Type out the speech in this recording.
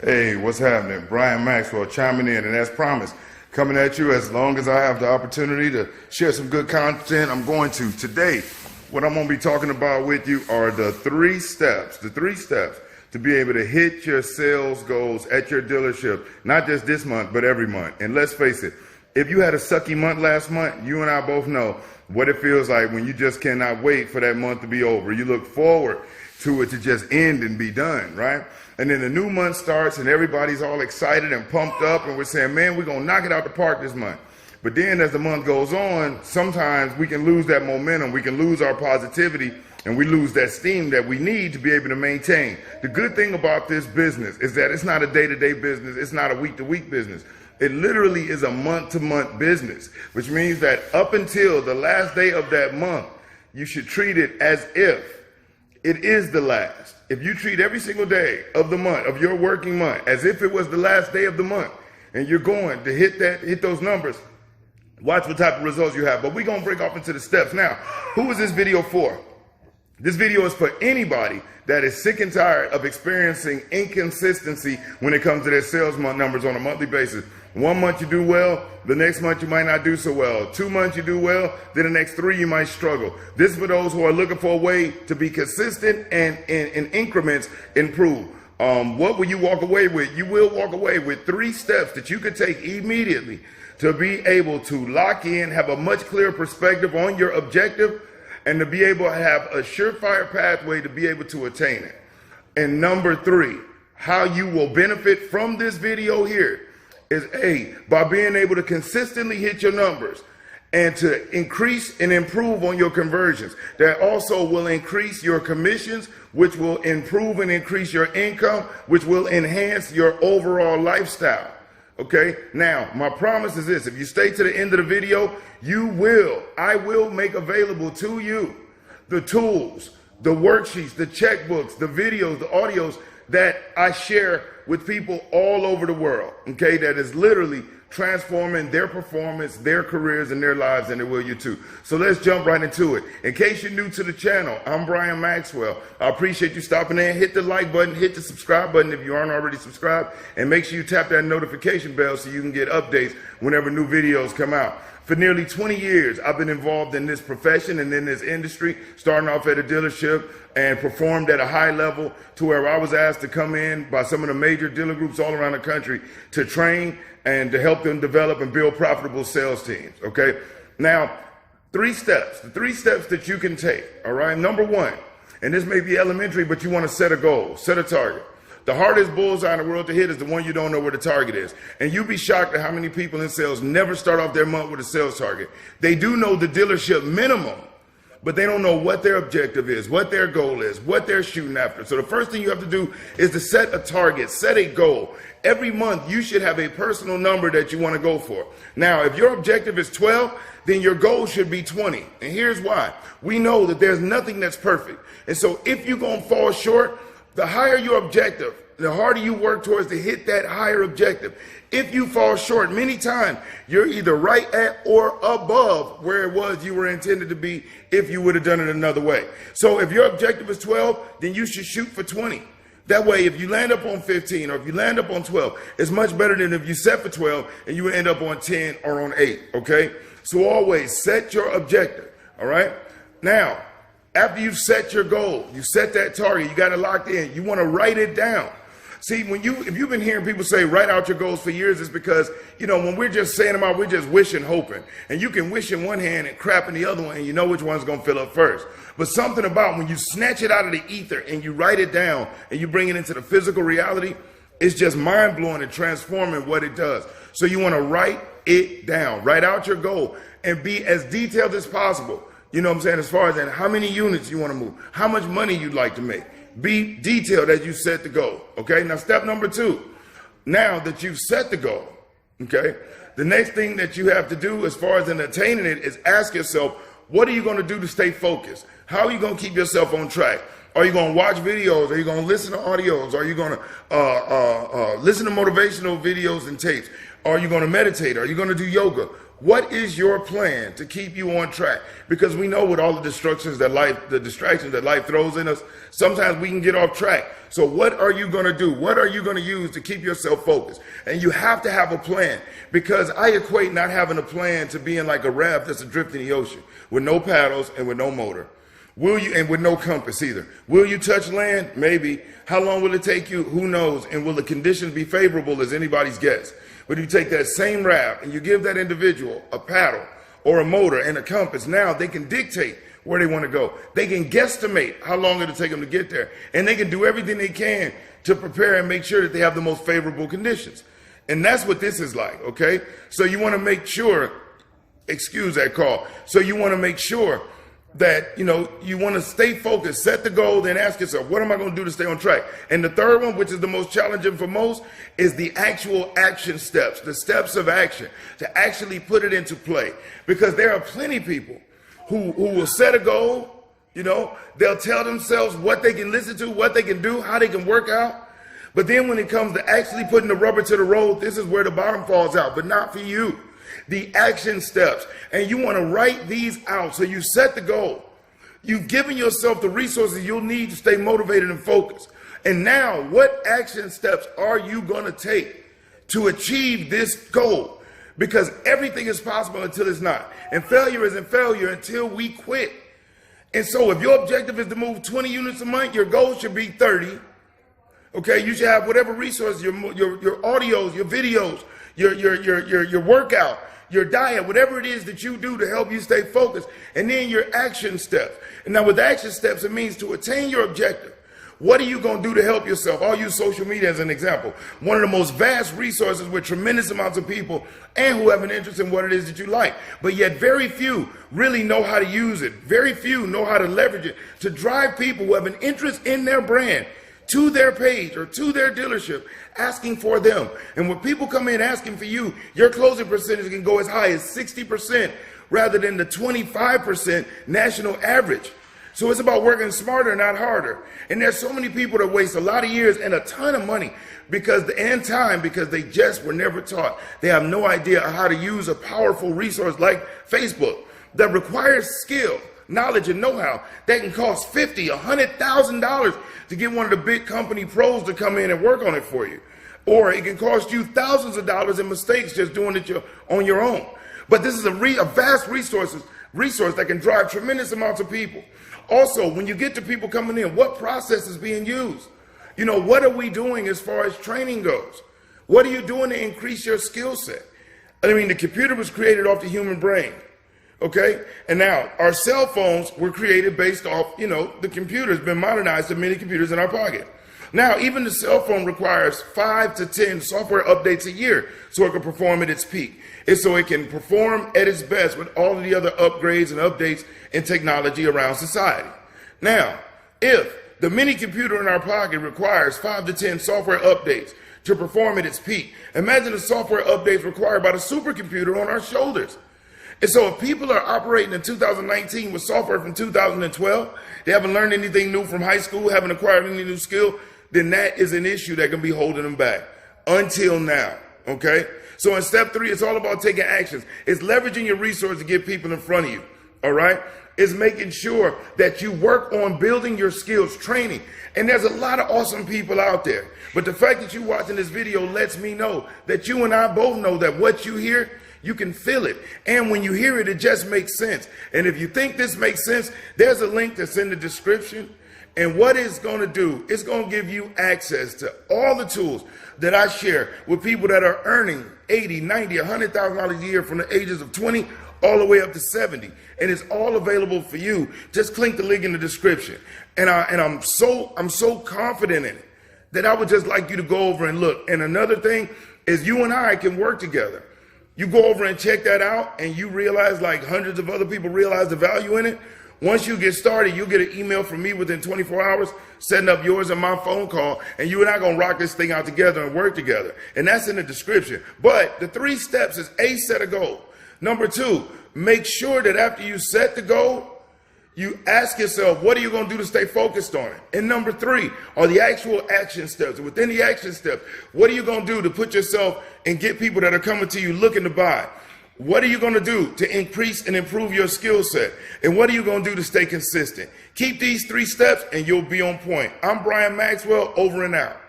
Hey, what's happening? Brian Maxwell chiming in, and as promised, coming at you as long as I have the opportunity to share some good content, I'm going to. Today, what I'm going to be talking about with you are the three steps to be able to hit your sales goals at your dealership, not just this month, but every month. And let's face it, if you had a sucky month last month, you and I both know what it feels like when you just cannot wait for that month to be over. You look forward to it to just end and be done, right? And then the new month starts and everybody's all excited and pumped up and we're saying, man, we're going to knock it out the park this month. But then as the month goes on, sometimes we can lose that momentum, we can lose our positivity, and we lose that steam that we need to be able to maintain. The good thing about this business is that it's not a day-to-day business, it's not a week-to-week business. It literally is a month-to-month business, which means that up until the last day of that month, you should treat it as if it is the last. If you treat every single day of the month, of your working month, as if it was the last day of the month, and you're going to hit those numbers, watch what type of results you have. But we're going to break off into the steps. Now, who is this video for? This video is for anybody that is sick and tired of experiencing inconsistency when it comes to their sales month numbers on a monthly basis. 1 month you do well, the next month you might not do so well. 2 months you do well, then the next 3 you might struggle. This is for those who are looking for a way to be consistent and in increments improve. What will you walk away with? You will walk away with 3 steps that you could take immediately to be able to lock in, have a much clearer perspective on your objective, and to be able to have a surefire pathway to be able to attain it. And number 3, how you will benefit from this video here is by being able to consistently hit your numbers and to increase and improve on your conversions. That also will increase your commissions, which will improve and increase your income, which will enhance your overall lifestyle. Okay, now my promise is this: if you stay to the end of the video, I will make available to you the tools, the worksheets, the checkbooks, the videos, the audios that I share with people all over the world, okay, that is literally transforming their performance, their careers, and their lives, and it will you too. So let's jump right into it. In case you're new to the channel, I'm Brian Maxwell. I appreciate you stopping in. Hit the like button, hit the subscribe button if you aren't already subscribed, and make sure you tap that notification bell so you can get updates whenever new videos come out. For nearly 20 years, I've been involved in this profession and in this industry, starting off at a dealership and performed at a high level to where I was asked to come in by some of the major dealer groups all around the country to train and to help them develop and build profitable sales teams, okay? Now, 3 steps, the 3 steps that you can take, all right? Number 1, and this may be elementary, but you want to set a goal, set a target. The hardest bullseye in the world to hit is the one you don't know where the target is. And you'd be shocked at how many people in sales never start off their month with a sales target. They do know the dealership minimum, but they don't know what their objective is, what their goal is, what they're shooting after. So the first thing you have to do is to set a target, set a goal. Every month you should have a personal number that you want to go for. Now, if your objective is 12, then your goal should be 20. And here's why. We know that there's nothing that's perfect. And so if you're going to fall short, the higher your objective, the harder you work towards to hit that higher objective. If you fall short, many times you're either right at or above where it was you were intended to be if you would have done it another way. So if your objective is 12, then you should shoot for 20. That way, if you land up on 15 or if you land up on 12, it's much better than if you set for 12 and you end up on 10 or on 8, okay? So always set your objective, all right? Now, after you've set your goal, you set that target, you got it locked in, you want to write it down. See, if you've been hearing people say write out your goals for years, it's because, when we're just saying them out, we're just wishing, hoping. And you can wish in one hand and crap in the other one, and you know which one's going to fill up first. But something about when you snatch it out of the ether and you write it down and you bring it into the physical reality, it's just mind-blowing and transforming what it does. So you want to write it down, write out your goal, and be as detailed as possible. You know what I'm saying? As far as how many units you want to move, how much money you'd like to make. Be detailed as you set the goal, okay? Now, step number 2, now that you've set the goal, okay, the next thing that you have to do as far as in attaining it is ask yourself, what are you going to do to stay focused? How are you going to keep yourself on track? Are you going to watch videos? Are you going to listen to audios? Are you going to listen to motivational videos and tapes? Are you going to meditate? Are you going to do yoga? What is your plan to keep you on track? Because we know with all the distractions that life throws in us, sometimes we can get off track. So what are you going to do? What are you going to use to keep yourself focused? And you have to have a plan, because I equate not having a plan to being like a raft that's adrift in the ocean with no paddles and with no motor. And with no compass either. Will you touch land? Maybe. How long will it take you? Who knows? And will the conditions be favorable as anybody's guess? But if you take that same raft and you give that individual a paddle or a motor and a compass, now they can dictate where they want to go. They can guesstimate how long it'll take them to get there. And they can do everything they can to prepare and make sure that they have the most favorable conditions. And that's what this is like, okay? So you want to make sure, excuse that call. So you want to make sure that, you want to stay focused, set the goal, then ask yourself, what am I going to do to stay on track? And the third one, which is the most challenging for most, is the actual action steps, the steps of action, to actually put it into play. Because there are plenty of people who will set a goal, they'll tell themselves what they can listen to, what they can do, how they can work out. But then when it comes to actually putting the rubber to the road, this is where the bottom falls out, but not for you. The action steps, and you want to write these out. So you set the goal. You've given yourself the resources you'll need to stay motivated and focused. And now, what action steps are you going to take to achieve this goal? Because everything is possible until it's not. And failure isn't failure until we quit. And so if your objective is to move 20 units a month, your goal should be 30. Okay, you should have whatever resources, your audios, your videos, your workout, your diet, whatever it is that you do to help you stay focused, and then your action steps. And now with action steps, it means to attain your objective. What are you going to do to help yourself? I'll use social media as an example. One of the most vast resources with tremendous amounts of people and who have an interest in what it is that you like. But yet very few really know how to use it. Very few know how to leverage it to drive people who have an interest in their brand to their page or to their dealership, asking for them. And when people come in asking for you, your closing percentage can go as high as 60% rather than the 25% national average. So it's about working smarter, not harder. And there's so many people that waste a lot of years and a ton of money because they just were never taught. They have no idea how to use a powerful resource like Facebook that requires skill, knowledge, and know-how that can cost $50,000, $100,000 to get one of the big company pros to come in and work on it for you. Or it can cost you thousands of dollars in mistakes just doing it on your own. But this is a vast resource that can drive tremendous amounts of people. Also, when you get to people coming in, what process is being used? What are we doing as far as training goes? What are you doing to increase your skill set? The computer was created off the human brain. Okay? And now our cell phones were created based off, the computer's been modernized to many computers in our pocket. Now, even the cell phone requires 5 to 10 software updates a year so it can perform at its peak. And so it can perform at its best with all of the other upgrades and updates in technology around society. Now, if the mini computer in our pocket requires 5 to 10 software updates to perform at its peak, imagine the software updates required by the supercomputer on our shoulders. And so if people are operating in 2019 with software from 2012, they haven't learned anything new from high school, haven't acquired any new skill, then that is an issue that can be holding them back until now, okay? So in step 3, it's all about taking actions. It's leveraging your resources to get people in front of you, all right? It's making sure that you work on building your skills, training. And there's a lot of awesome people out there. But the fact that you're watching this video lets me know that you and I both know that what you hear, you can feel it. And when you hear it, it just makes sense. And if you think this makes sense, there's a link that's in the description. And what it's going to do, it's going to give you access to all the tools that I share with people that are earning $80, $90, $100,000 a year from the ages of 20 all the way up to 70. And it's all available for you. Just click the link in the description. And I'm so confident in it that I would just like you to go over and look. And another thing is you and I can work together. You go over and check that out and you realize, like hundreds of other people realize the value in it. Once you get started, you'll get an email from me within 24 hours, setting up yours and my phone call, and you and I are going to rock this thing out together and work together. And that's in the description. But the 3 steps is A, set a goal. Number 2, make sure that after you set the goal, you ask yourself, what are you going to do to stay focused on it? And number 3 are the actual action steps. And within the action steps, what are you going to do to put yourself and get people that are coming to you looking to buy? What are you going to do to increase and improve your skill set? And what are you going to do to stay consistent? Keep these 3 steps and you'll be on point. I'm Brian Maxwell, over and out.